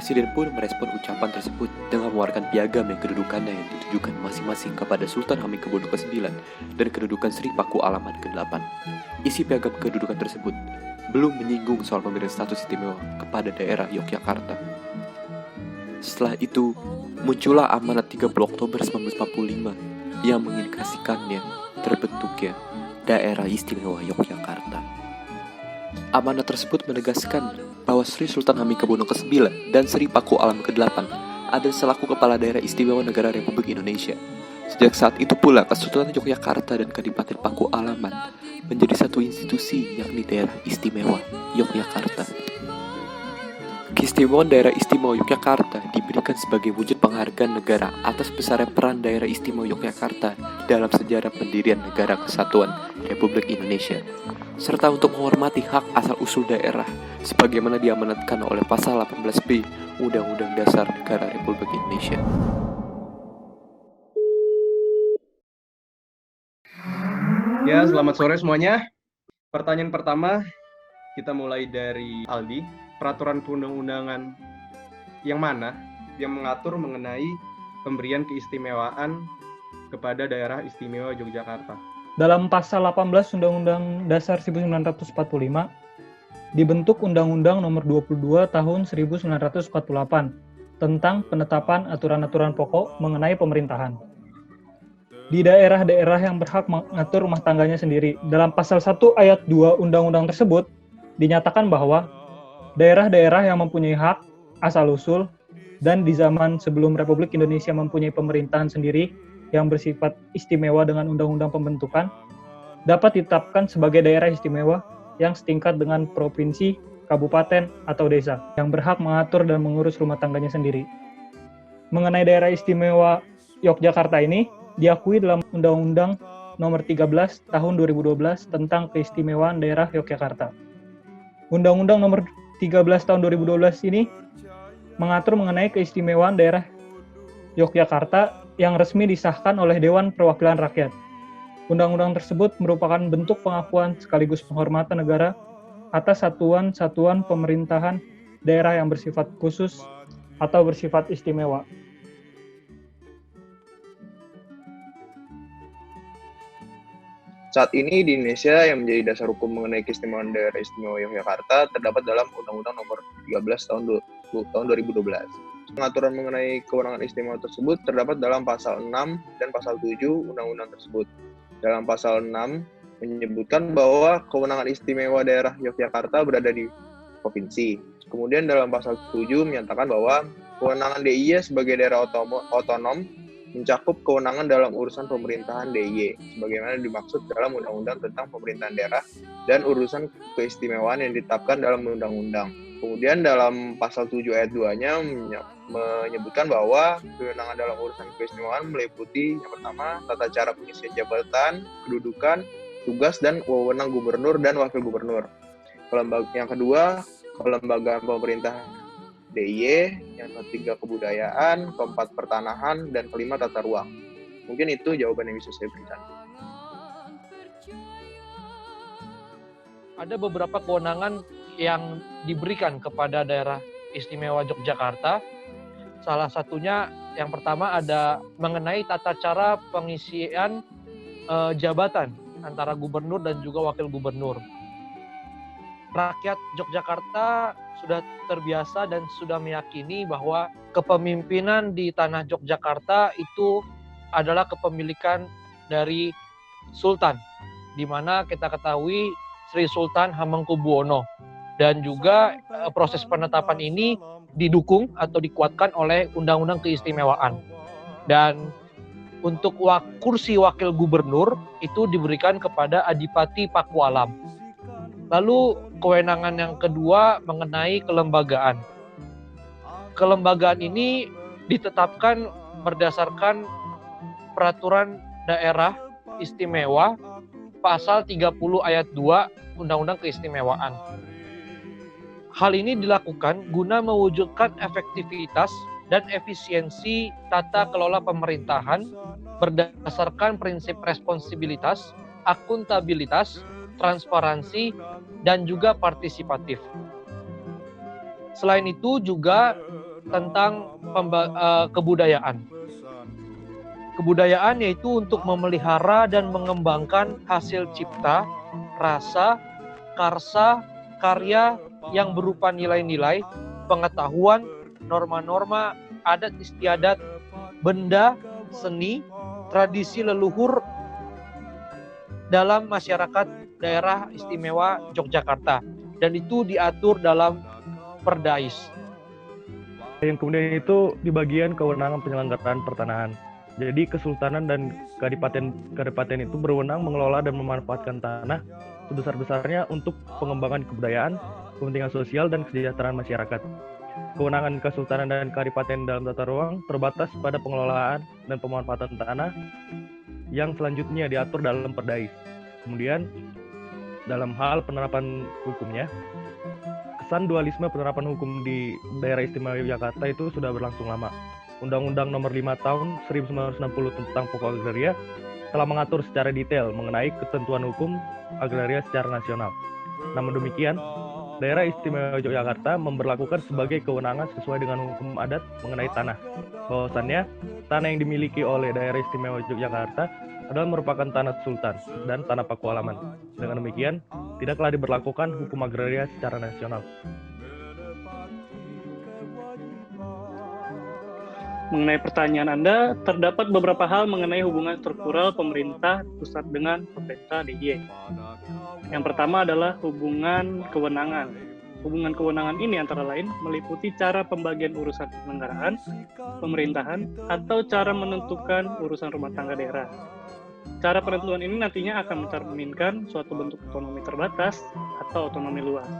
Presiden pun merespon ucapan tersebut dengan mengeluarkan piagam yang kedudukannya yang ditujukan masing-masing kepada Sultan Hamengkubuwono ke-9 dan kedudukan Sri Paku Alaman ke-8. Isi piagam kedudukan tersebut belum menyinggung soal pemberian status istimewa kepada daerah Yogyakarta. Setelah itu, muncullah amanat 30 Oktober 1945 yang mengindikasikannya terbentuknya Daerah Istimewa Yogyakarta. Amanat tersebut menegaskan bahwa Sri Sultan Hamengkubuwono ke-9 dan Sri Paku Alaman ke-8 ada selaku Kepala Daerah Istimewa Negara Republik Indonesia. Sejak saat itu pula, Kesultanan Yogyakarta dan Kadipaten Paku Alaman menjadi satu institusi, yakni Daerah Istimewa Yogyakarta. Keistimewaan Daerah Istimewa Yogyakarta diberikan sebagai wujud penghargaan negara atas besarnya peran Daerah Istimewa Yogyakarta dalam sejarah pendirian Negara Kesatuan Republik Indonesia, serta untuk menghormati hak asal-usul daerah sebagaimana diamanatkan oleh Pasal 18B Undang-Undang Dasar Negara Republik Indonesia. Ya, selamat sore semuanya. Pertanyaan pertama, kita mulai dari Aldi. Peraturan perundang-undangan yang mana yang mengatur mengenai pemberian keistimewaan kepada Daerah Istimewa Yogyakarta? Dalam Pasal 18 Undang-Undang Dasar 1945, dibentuk Undang-Undang Nomor 22 Tahun 1948 tentang penetapan aturan-aturan pokok mengenai pemerintahan. Di daerah-daerah yang berhak mengatur rumah tangganya sendiri, dalam Pasal 1 Ayat 2 Undang-Undang tersebut, dinyatakan bahwa daerah-daerah yang mempunyai hak asal-usul dan di zaman sebelum Republik Indonesia mempunyai pemerintahan sendiri yang bersifat istimewa dengan undang-undang pembentukan, dapat ditetapkan sebagai daerah istimewa yang setingkat dengan provinsi, kabupaten, atau desa yang berhak mengatur dan mengurus rumah tangganya sendiri. Mengenai daerah istimewa Yogyakarta ini, diakui dalam Undang-Undang Nomor 13 Tahun 2012 tentang keistimewaan daerah Yogyakarta. Undang-Undang Nomor 13 tahun 2012 ini mengatur mengenai keistimewaan daerah Yogyakarta yang resmi disahkan oleh Dewan Perwakilan Rakyat. Undang-undang tersebut merupakan bentuk pengakuan sekaligus penghormatan negara atas satuan-satuan pemerintahan daerah yang bersifat khusus atau bersifat istimewa. Saat ini di Indonesia yang menjadi dasar hukum mengenai keistimewaan Daerah Istimewa Yogyakarta terdapat dalam Undang-Undang Nomor 13 tahun 2012. Pengaturan mengenai kewenangan istimewa tersebut terdapat dalam Pasal 6 dan Pasal 7 Undang-Undang tersebut. Dalam Pasal 6 menyebutkan bahwa kewenangan istimewa daerah Yogyakarta berada di provinsi. Kemudian dalam Pasal 7 menyatakan bahwa kewenangan DIY sebagai daerah otonom mencakup kewenangan dalam urusan pemerintahan DIY, sebagaimana dimaksud dalam Undang-Undang tentang Pemerintahan Daerah dan urusan keistimewaan yang ditetapkan dalam Undang-Undang. Kemudian dalam Pasal 7 ayat 2-nya menyebutkan bahwa kewenangan dalam urusan keistimewaan meliputi yang pertama, tata cara pengisian jabatan, kedudukan, tugas, dan wewenang gubernur dan wakil gubernur. Yang kedua, kelembagaan pemerintah DIY, yang ketiga kebudayaan, keempat pertanahan, dan kelima tata ruang. Mungkin itu jawaban yang bisa saya berikan. Ada beberapa kewenangan yang diberikan kepada daerah istimewa Yogyakarta. Salah satunya yang pertama ada mengenai tata cara pengisian jabatan antara gubernur dan juga wakil gubernur. Rakyat Yogyakarta sudah terbiasa dan sudah meyakini bahwa kepemimpinan di tanah Yogyakarta itu adalah kepemilikan dari Sultan, di mana kita ketahui Sri Sultan Hamengkubuwono, dan juga proses penetapan ini didukung atau dikuatkan oleh Undang-Undang Keistimewaan. Dan untuk kursi wakil gubernur itu diberikan kepada Adipati Paku Alam. Lalu kewenangan yang kedua mengenai kelembagaan. Kelembagaan ini ditetapkan berdasarkan Peraturan Daerah Istimewa Pasal 30 ayat 2 Undang-Undang Keistimewaan. Hal ini dilakukan guna mewujudkan efektivitas dan efisiensi tata kelola pemerintahan berdasarkan prinsip responsibilitas, akuntabilitas, transparansi, dan juga partisipatif. Selain itu juga tentang kebudayaan. Kebudayaan yaitu untuk memelihara dan mengembangkan hasil cipta, rasa, karsa, karya yang berupa nilai-nilai, pengetahuan, norma-norma, adat istiadat, benda, seni, tradisi leluhur dalam masyarakat daerah istimewa Yogyakarta. Dan itu diatur dalam Perdais. Yang kemudian itu di bagian kewenangan penyelenggaraan pertanahan. Jadi kesultanan dan kadipaten itu berwenang mengelola dan memanfaatkan tanah sebesar-besarnya untuk pengembangan kebudayaan, kepentingan sosial, dan kesejahteraan masyarakat. Kewenangan kesultanan dan kadipaten dalam tata ruang terbatas pada pengelolaan dan pemanfaatan tanah yang selanjutnya diatur dalam Perdais. Kemudian dalam hal penerapan hukumnya, kesan dualisme penerapan hukum di daerah istimewa Yogyakarta itu sudah berlangsung lama. Undang-Undang Nomor 5 Tahun 1960 tentang Pokok Agraria telah mengatur secara detail mengenai ketentuan hukum agraria secara nasional. Namun demikian, daerah istimewa Yogyakarta memberlakukan sebagai kewenangan sesuai dengan hukum adat mengenai tanah. Bahwasannya, tanah yang dimiliki oleh daerah istimewa Yogyakarta adalah merupakan tanah sultan dan tanah pakualaman. Dengan demikian, tidaklah diberlakukan hukum agraria secara nasional. Mengenai pertanyaan Anda, terdapat beberapa hal mengenai hubungan struktural pemerintah pusat dengan pemerintah DIY. Yang pertama adalah hubungan kewenangan. Hubungan kewenangan ini antara lain meliputi cara pembagian urusan penyelenggaraan, pemerintahan, atau cara menentukan urusan rumah tangga daerah. Cara penentuan ini nantinya akan mencerminkan suatu bentuk otonomi terbatas atau otonomi luas.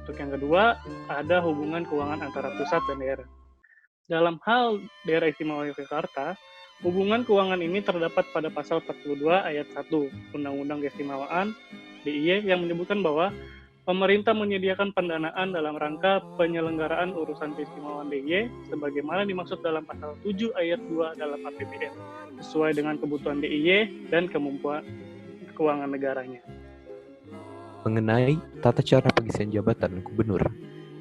Untuk yang kedua, ada hubungan keuangan antara pusat dan daerah. Dalam hal daerah istimewa Yogyakarta, hubungan keuangan ini terdapat pada pasal 42 ayat 1 Undang-Undang Keistimewaan DIY yang menyebutkan bahwa pemerintah menyediakan pendanaan dalam rangka penyelenggaraan urusan keistimewaan DIY sebagaimana dimaksud dalam pasal 7 ayat 2 dalam APBN sesuai dengan kebutuhan DIY dan kemampuan keuangan negaranya. Mengenai tata cara pengisian jabatan gubernur,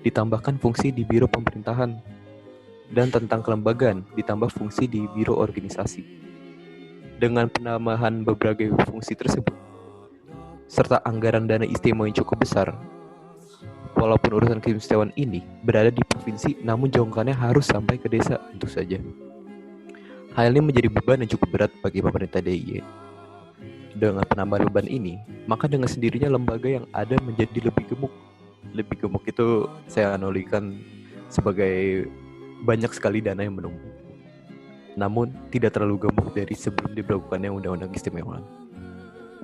ditambahkan fungsi di Biro Pemerintahan, dan tentang kelembagaan ditambah fungsi di Biro Organisasi. Dengan penambahan berbagai fungsi tersebut, serta anggaran dana istimewa yang cukup besar, walaupun urusan keistimewaan ini berada di provinsi, namun jangkauannya harus sampai ke desa tentu saja. Hal ini menjadi beban yang cukup berat bagi pemerintah DIY. Dengan penambahan beban ini, maka dengan sendirinya lembaga yang ada menjadi lebih gemuk. Lebih gemuk itu saya analogikan sebagai banyak sekali dana yang menumpuk. Namun, tidak terlalu gemuk dari sebelum diberlakukannya Undang-Undang Keistimewaan.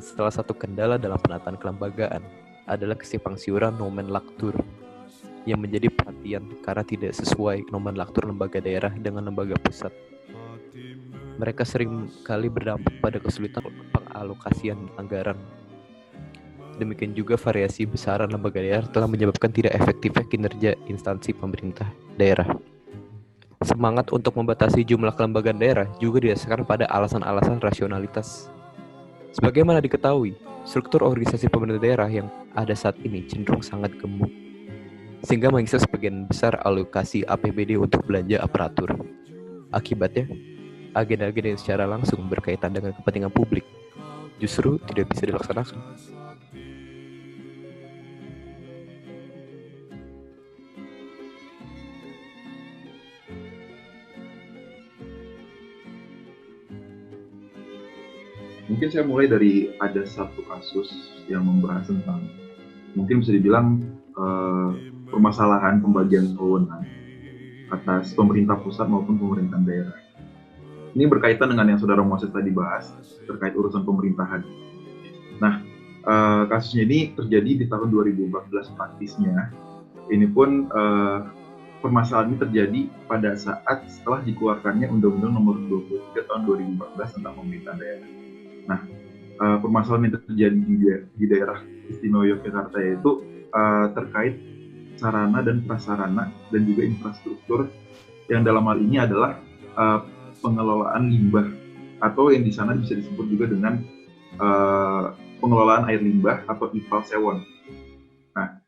Salah satu kendala dalam penataan kelembagaan adalah kesimpangsiuran nomenklatur yang menjadi perhatian karena tidak sesuai nomenklatur lembaga daerah dengan lembaga pusat. Mereka sering kali berdampak pada kesulitan pengalokasian anggaran. Demikian juga variasi besaran lembaga daerah telah menyebabkan tidak efektifnya kinerja instansi pemerintah daerah. Semangat untuk membatasi jumlah kelembagaan daerah juga didasarkan pada alasan-alasan rasionalitas. Sebagaimana diketahui, struktur organisasi pemerintah daerah yang ada saat ini cenderung sangat gemuk, sehingga mengisi sebagian besar alokasi APBD untuk belanja aparatur. Akibatnya, agenda-agenda yang secara langsung berkaitan dengan kepentingan publik justru tidak bisa dilaksanakan. Mungkin saya mulai dari ada satu kasus yang membahas tentang, mungkin bisa dibilang permasalahan pembagian wewenang atas pemerintah pusat maupun pemerintah daerah. Ini berkaitan dengan yang Saudara Moses tadi bahas terkait urusan pemerintahan. Nah, kasusnya ini terjadi di tahun 2014 praktisnya. Ini pun permasalahan ini terjadi pada saat setelah dikeluarkannya Undang-Undang Nomor 23 Tahun 2014 tentang pemerintahan daerah. Nah, permasalahan yang terjadi di daerah istimewa Yogyakarta yaitu terkait sarana dan prasarana dan juga infrastruktur yang dalam hal ini adalah pengelolaan limbah atau yang di sana bisa disebut juga dengan pengelolaan air limbah atau IPAL Sewon. Nah,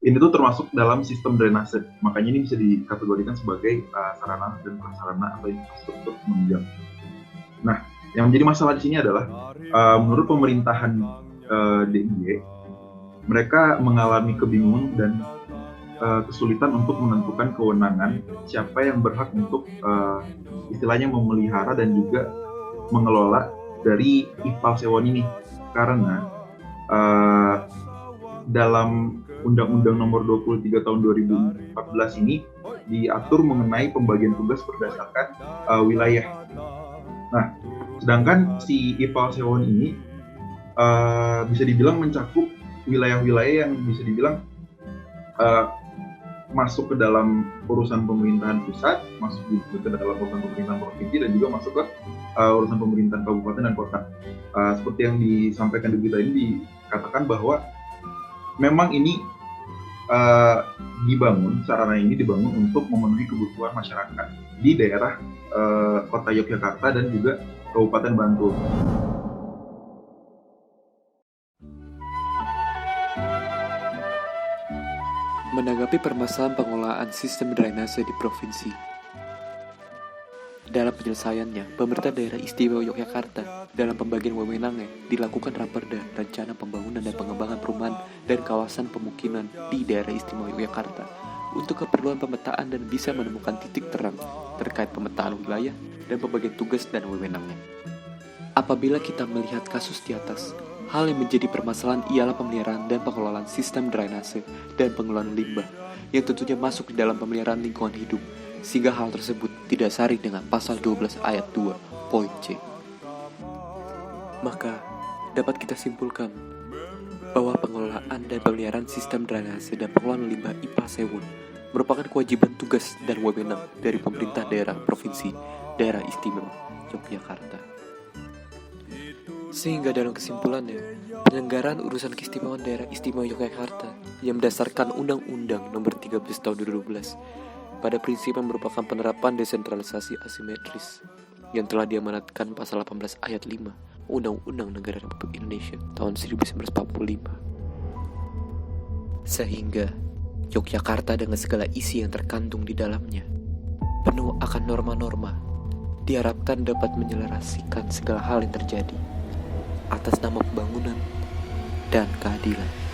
ini tuh termasuk dalam sistem drainase. Makanya ini bisa dikategorikan sebagai sarana dan prasarana atau infrastruktur penunjang. Nah, yang menjadi masalah di sini adalah menurut pemerintahan DIY, mereka mengalami kebingungan dan kesulitan untuk menentukan kewenangan siapa yang berhak untuk istilahnya memelihara dan juga mengelola dari IPAL Sewon ini, karena dalam Undang-Undang Nomor 23 Tahun 2014 ini diatur mengenai pembagian tugas berdasarkan wilayah. Nah, sedangkan si IPAL Sewon ini bisa dibilang mencakup wilayah-wilayah yang bisa dibilang masuk ke dalam urusan pemerintahan pusat, masuk juga ke dalam urusan pemerintahan provinsi, dan juga masuk ke urusan pemerintahan kabupaten dan kota. Seperti yang disampaikan di berita ini, dikatakan bahwa memang ini sarana ini dibangun untuk memenuhi kebutuhan masyarakat di daerah kota Yogyakarta dan juga Kabupaten Bantul. Menanggapi permasalahan pengelolaan sistem drainase di provinsi, dalam penyelesaiannya, pemerintah daerah istimewa Yogyakarta dalam pembagian wewenangnya dilakukan raperda rencana pembangunan dan pengembangan perumahan dan kawasan pemukiman di daerah istimewa Yogyakarta untuk keperluan pemetaan dan bisa menemukan titik terang terkait pemetaan wilayah dan pembagian tugas dan wewenangnya. Apabila kita melihat kasus di atas, hal yang menjadi permasalahan ialah pemeliharaan dan pengelolaan sistem drainase dan pengelolaan limbah yang tentunya masuk di dalam pemeliharaan lingkungan hidup, sehingga hal tersebut didasari dengan pasal 12 ayat 2 poin C. Maka dapat kita simpulkan bahwa pengelolaan dan pemeliharaan sistem drainase dan pengelolaan limbah IPAL Sewon merupakan kewajiban tugas dan wewenang dari pemerintah daerah provinsi daerah istimewa Yogyakarta. Sehingga dalam kesimpulannya, penyelenggaraan urusan keistimewaan daerah istimewa Yogyakarta yang berdasarkan Undang-Undang Nomor 13 Tahun 2012 pada prinsipnya merupakan penerapan desentralisasi asimetris yang telah diamanatkan pasal 18 ayat 5 Undang-Undang Negara Republik Indonesia tahun 1945. Sehingga Yogyakarta dengan segala isi yang terkandung di dalamnya, penuh akan norma-norma, diharapkan dapat menyelaraskan segala hal yang terjadi atas nama pembangunan dan keadilan.